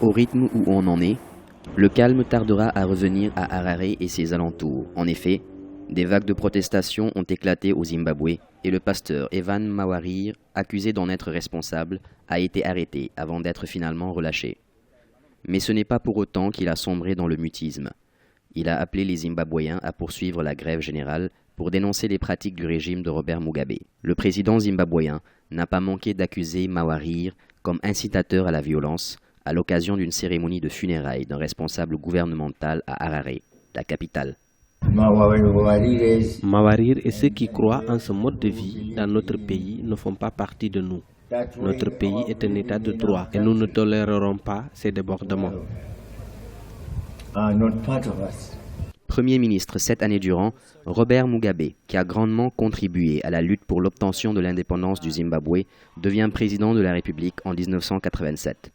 Au rythme où on en est, le calme tardera à revenir à Harare et ses alentours. En effet, des vagues de protestations ont éclaté au Zimbabwe et le pasteur Evan Mawarire, accusé d'en être responsable, a été arrêté avant d'être finalement relâché. Mais ce n'est pas pour autant qu'il a sombré dans le mutisme. Il a appelé les Zimbabwéens à poursuivre la grève générale pour dénoncer les pratiques du régime de Robert Mugabe. Le président zimbabwéen n'a pas manqué d'accuser Mawarire comme incitateur à la violence à l'occasion d'une cérémonie de funérailles d'un responsable gouvernemental à Harare, la capitale. Mawarire et ceux qui croient en ce mode de vie dans notre pays ne font pas partie de nous. Notre pays est un état de droit et nous ne tolérerons pas ces débordements. Premier ministre 7 années durant, Robert Mugabe, qui a grandement contribué à la lutte pour l'obtention de l'indépendance du Zimbabwe, devient président de la République en 1987.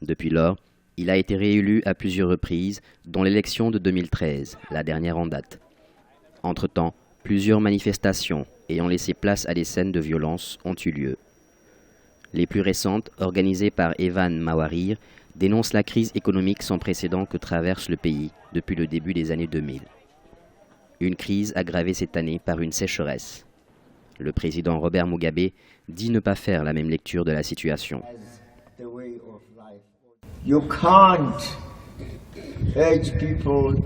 Depuis lors, il a été réélu à plusieurs reprises, dont l'élection de 2013, la dernière en date. Entre-temps, plusieurs manifestations ayant laissé place à des scènes de violence ont eu lieu. Les plus récentes, organisées par Evan Mawarire, dénoncent la crise économique sans précédent que traverse le pays depuis le début des années 2000. Une crise aggravée cette année par une sécheresse. Le président Robert Mugabe dit ne pas faire la même lecture de la situation. You can't urge people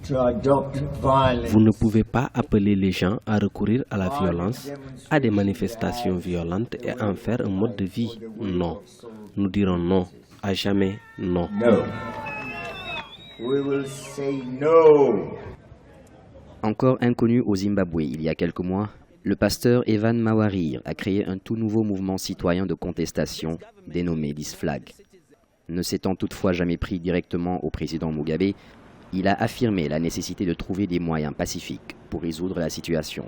to adopt violence. Vous ne pouvez pas appeler les gens à recourir à la violence, à des manifestations violentes et à en faire un mode de vie. Non. Nous dirons non. À jamais non. No. We will say no. Encore inconnu au Zimbabwe il y a quelques mois, le pasteur Evan Mawarire a créé un tout nouveau mouvement citoyen de contestation dénommé This Flag. Ne s'étant toutefois jamais pris directement au président Mugabe, il a affirmé la nécessité de trouver des moyens pacifiques pour résoudre la situation.